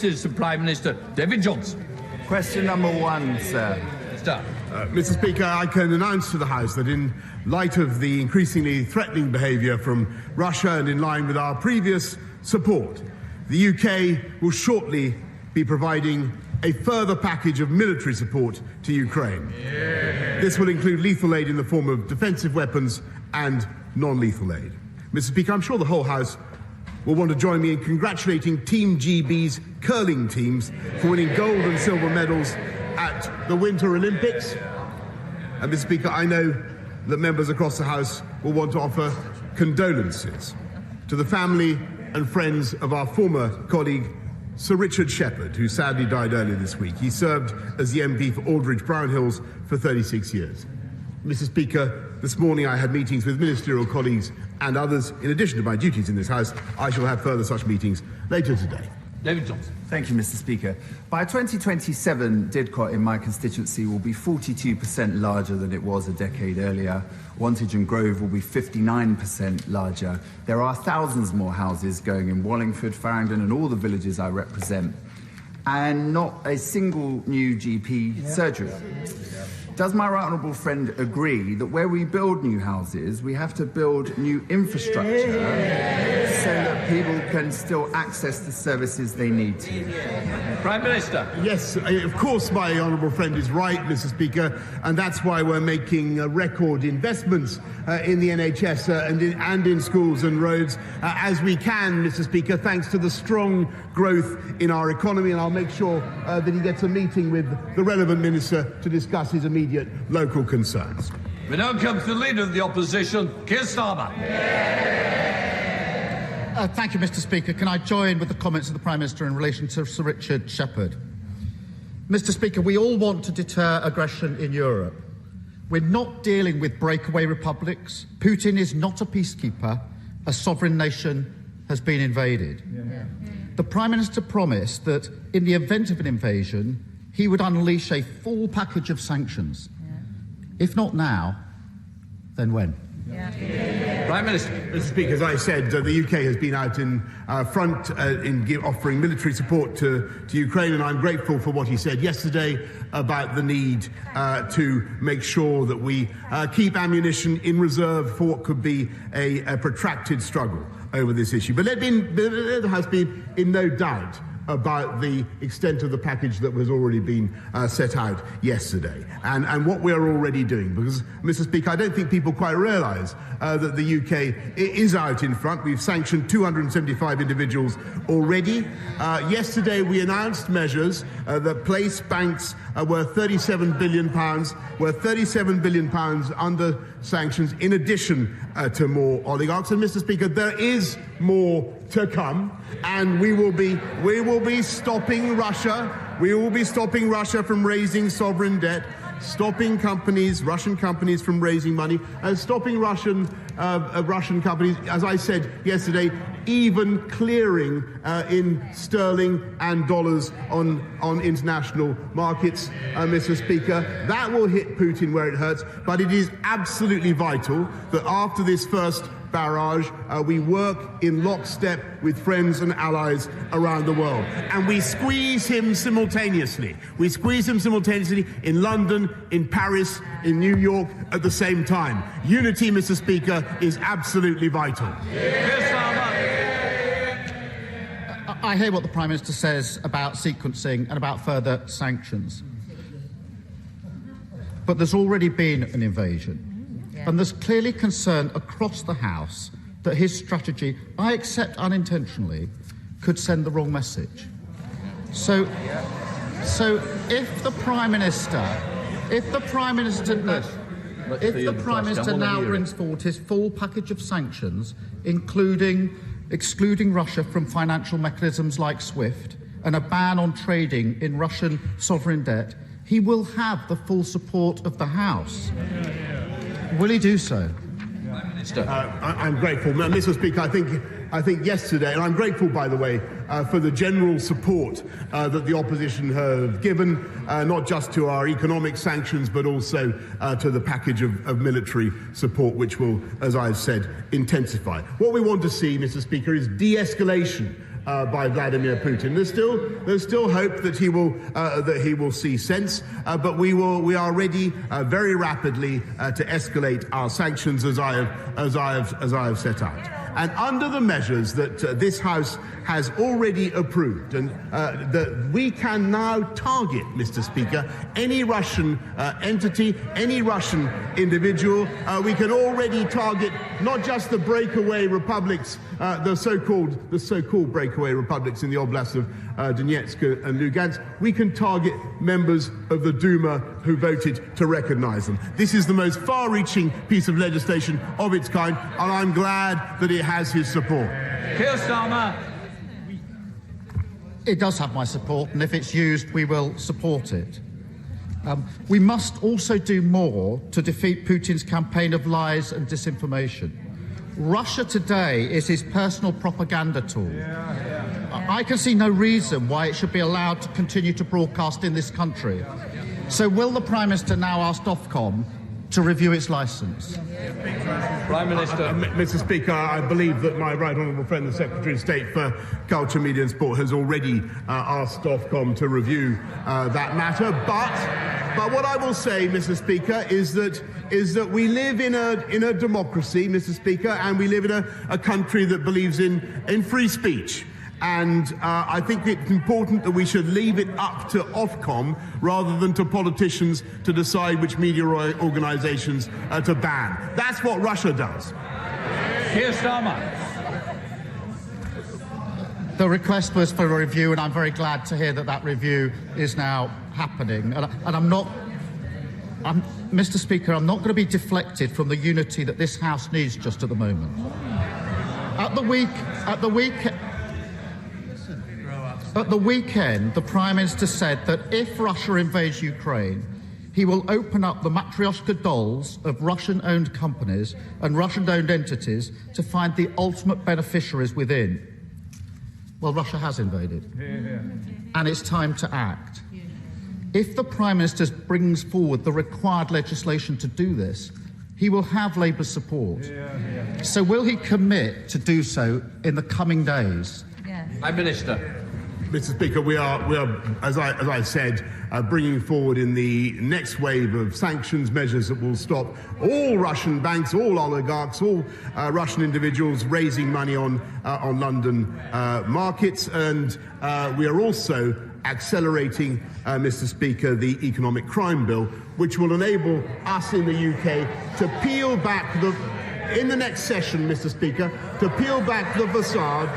This is Prime Minister David Johnson. Question number one, sir. Mr. Speaker, I can announce to the House that in light of the increasingly threatening behaviour from Russia and in line with our previous support, the UK will shortly be providing a further package of military support to Ukraine. This will include lethal aid in the form of defensive weapons and non-lethal aid. Mr. Speaker, I'm sure the whole House will want to join me in congratulating Team GB's curling teams for winning gold and silver medals at the Winter Olympics. And Mr. Speaker, I know that members across the House will want to offer condolences to the family and friends of our former colleague, Sir Richard Shepherd, who sadly died earlier this week. He served as the MP for Aldridge Brown-Hills for 36 years. Mr. Speaker, this morning I had meetings with ministerial colleagues and others. In addition to my duties in this House, I shall have further such meetings later today. David Johnson. Thank you, Mr. Speaker. By 2027, Didcot in my constituency will be 42% larger than it was a decade earlier. Wantage and Grove will be 59% larger. There are thousands more houses going in Wallingford, Farringdon and all the villages I represent, and not a single new GP surgery. Does my right honourable friend agree that where we build new houses, we have to build new infrastructure so that people can still access the services they need to? Prime Minister. Yes, of course my honourable friend is right, Mr. Speaker, and that's why we're making record investments in the NHS and in schools and roads as we can, Mr. Speaker, thanks to the strong growth in our economy, and I'll make sure that he gets a meeting with the relevant minister to discuss his immediate local concerns. We now come to the Leader of the Opposition, Keir Starmer. Thank you, Mr. Speaker. Can I join with the comments of the Prime Minister in relation to Sir Richard Shepherd? Mr. Speaker, we all want to deter aggression in Europe. We're not dealing with breakaway republics. Putin is not a peacekeeper. A sovereign nation has been invaded. The Prime Minister promised that in the event of an invasion, he would unleash a full package of sanctions. If not now, then when? Prime Minister. Mr. Speaker, as I said, the UK has been out in front in offering military support to Ukraine, and I'm grateful for what he said yesterday about the need to make sure that we keep ammunition in reserve for what could be a protracted struggle over this issue. But let the House be in no doubt about the extent of the package that has already been set out yesterday and what we are already doing. Because, Mr. Speaker, I don't think people quite realise that the UK is out in front. We've sanctioned 275 individuals already. Yesterday we announced measures that place banks worth £37 billion, worth £37 billion under sanctions in addition to more oligarchs. And, Mr. Speaker, there is more to come, and we will be stopping Russia. We will be stopping Russia from raising sovereign debt, stopping Russian companies from raising money, and stopping Russian companies, as I said yesterday, even clearing in sterling and dollars on international markets, Mr. Speaker. That will hit Putin where it hurts, but it is absolutely vital that after this first barrage, we work in lockstep with friends and allies around the world. And we squeeze him simultaneously. We squeeze him simultaneously in London, in Paris, in New York at the same time. Unity, Mr. Speaker, is absolutely vital. I hear what the Prime Minister says about sequencing and about further sanctions. But there's already been an invasion. And there's clearly concern across the House that his strategy, I accept unintentionally, could send the wrong message. So if the Prime Minister now brings forward his full package of sanctions, excluding Russia from financial mechanisms like SWIFT and a ban on trading in Russian sovereign debt, he will have the full support of the House. Will he do so? I'm grateful. Mr. Speaker, I think yesterday, and I'm grateful, by the way, for the general support that the opposition have given, not just to our economic sanctions, but also to the package of military support, which will, as I've said, intensify. What we want to see, Mr. Speaker, is de-escalation by Vladimir Putin. There's still hope that he will see sense, but we are ready very rapidly to escalate our sanctions as I have set out. And under the measures that this House has already approved, and that we can now target, Mr. Speaker, any Russian entity, any Russian individual. We can already target not just the breakaway republics, the so-called breakaway republics in the Oblast of Donetsk and Lugansk. We can target members of the Duma who voted to recognize them. This is the most far-reaching piece of legislation of its kind, and I'm glad that it has his support. Keir Starmer. It does have my support, and if it's used, we will support it. We must also do more to defeat Putin's campaign of lies and disinformation. Russia today is his personal propaganda tool. I can see no reason why it should be allowed to continue to broadcast in this country. So will the Prime Minister now ask Ofcom to review its licence? Prime Minister. Mr. Speaker, I believe that my right honourable friend, the Secretary of State for Culture, Media and Sport, has already asked Ofcom to review that matter. But what I will say, Mr. Speaker, is that we live in a democracy, Mr. Speaker, and we live in a country that believes in free speech. And I think it's important that we should leave it up to Ofcom rather than to politicians to decide which media organisations to ban. That's what Russia does. Keir Starmer. The request was for a review, and I'm very glad to hear that that review is now happening. Mr. Speaker, I'm not going to be deflected from the unity that this House needs just at the moment. At the weekend, the Prime Minister said that if Russia invades Ukraine, he will open up the Matryoshka dolls of Russian-owned companies and Russian-owned entities to find the ultimate beneficiaries within. Well, Russia has invaded, and it's time to act. If the Prime Minister brings forward the required legislation to do this, he will have Labour's support. So will he commit to do so in the coming days? Prime Minister. Mr. Speaker, we are, as I said, bringing forward in the next wave of sanctions measures that will stop all Russian banks, all oligarchs, all Russian individuals raising money on London markets, and we are also accelerating, Mr. Speaker, the economic crime bill, which will enable us in the UK to peel back in the next session, Mr. Speaker, to peel back the facade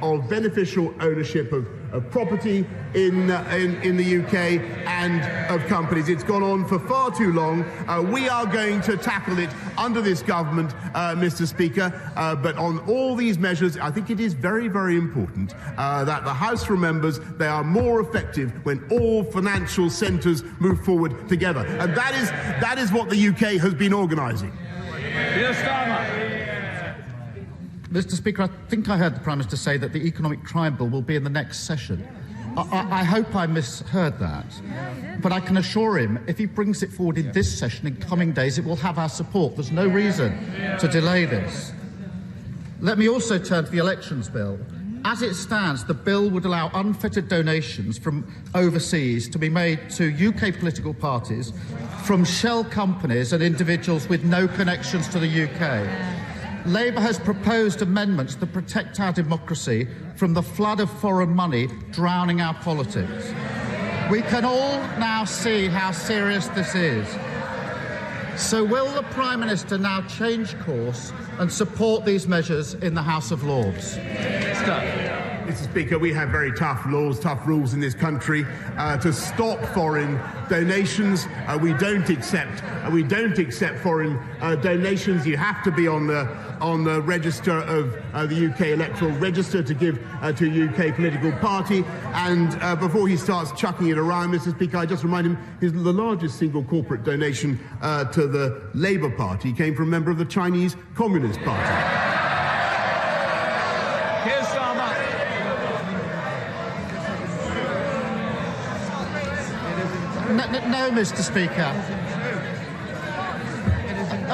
of beneficial ownership of property in the UK and of companies. It's gone on for far too long. We are going to tackle it under this government, Mr. Speaker. But on all these measures, I think it is very, very important that the House remembers they are more effective when all financial centres move forward together. And that is what the UK has been organising. Keir Starmer. Mr. Speaker, I think I heard the Prime Minister say that the economic crime bill will be in the next session. I hope I misheard that. But I can assure him, if he brings it forward in this session, in coming days, it will have our support. There's no reason to delay this. Let me also turn to the elections bill. As it stands, the bill would allow unfettered donations from overseas to be made to UK political parties from shell companies and individuals with no connections to the UK. Labour has proposed amendments to protect our democracy from the flood of foreign money drowning our politics. We can all now see how serious this is. So will the Prime Minister now change course and support these measures in the House of Lords? Mr. Speaker, we have very tough laws, tough rules in this country to stop foreign donations. We don't accept foreign donations. You have to be on the register of the UK electoral register to give to a UK political party. And before he starts chucking it around, Mr. Speaker, I just remind him the largest single corporate donation to the Labour Party came from a member of the Chinese Communist Party. No, Mr. Speaker.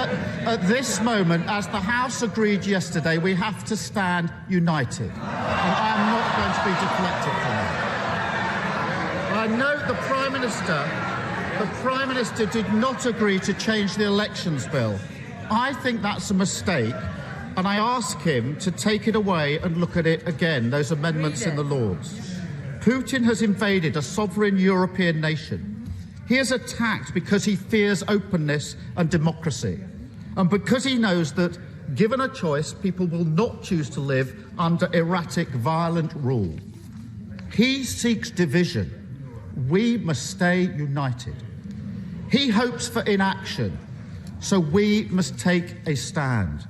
at this moment, as the House agreed yesterday, we have to stand united. And I am not going to be deflected from that. I note the Prime Minister did not agree to change the elections bill. I think that's a mistake, and I ask him to take it away and look at it again, those amendments in the Lords. Putin has invaded a sovereign European nation. He is attacked because he fears openness and democracy, and because he knows that, given a choice, people will not choose to live under erratic, violent rule. He seeks division. We must stay united. He hopes for inaction, so we must take a stand.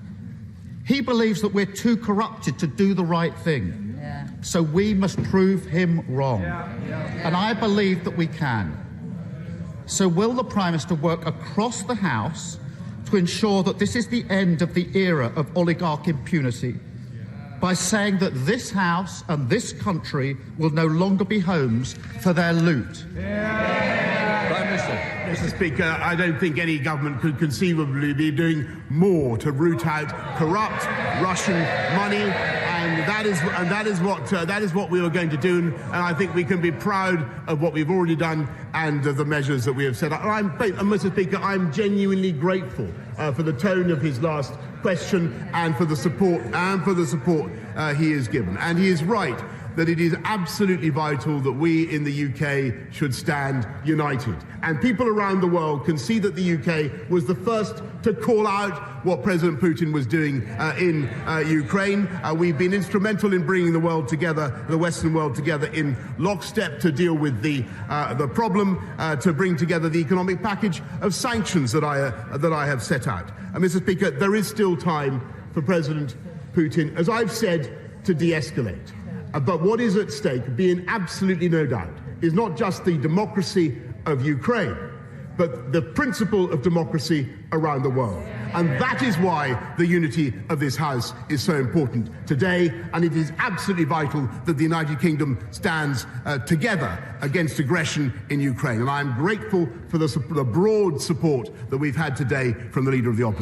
He believes that we're too corrupted to do the right thing, so we must prove him wrong. And I believe that we can. So will the Prime Minister work across the House to ensure that this is the end of the era of oligarch impunity by saying that this House and this country will no longer be homes for their loot? Prime Minister. Mr. Speaker, I don't think any government could conceivably be doing more to root out corrupt Russian money, and that is what we are going to do. And I think we can be proud of what we've already done and of the measures that we have set up. Mr. Speaker, I'm genuinely grateful for the tone of his last question and for the support he has given. And he is right that it is absolutely vital that we in the UK should stand united. And people around the world can see that the UK was the first to call out what President Putin was doing in Ukraine. We've been instrumental in bringing the world together, the Western world together in lockstep to deal with the problem, to bring together the economic package of sanctions that I have set out. Mr. Speaker, there is still time for President Putin, as I've said, to de-escalate. But what is at stake, being absolutely no doubt, is not just the democracy of Ukraine, but the principle of democracy around the world. And that is why the unity of this House is so important today, and it is absolutely vital that the United Kingdom stands together against aggression in Ukraine. And I am grateful for the broad support that we've had today from the Leader of the Opposition.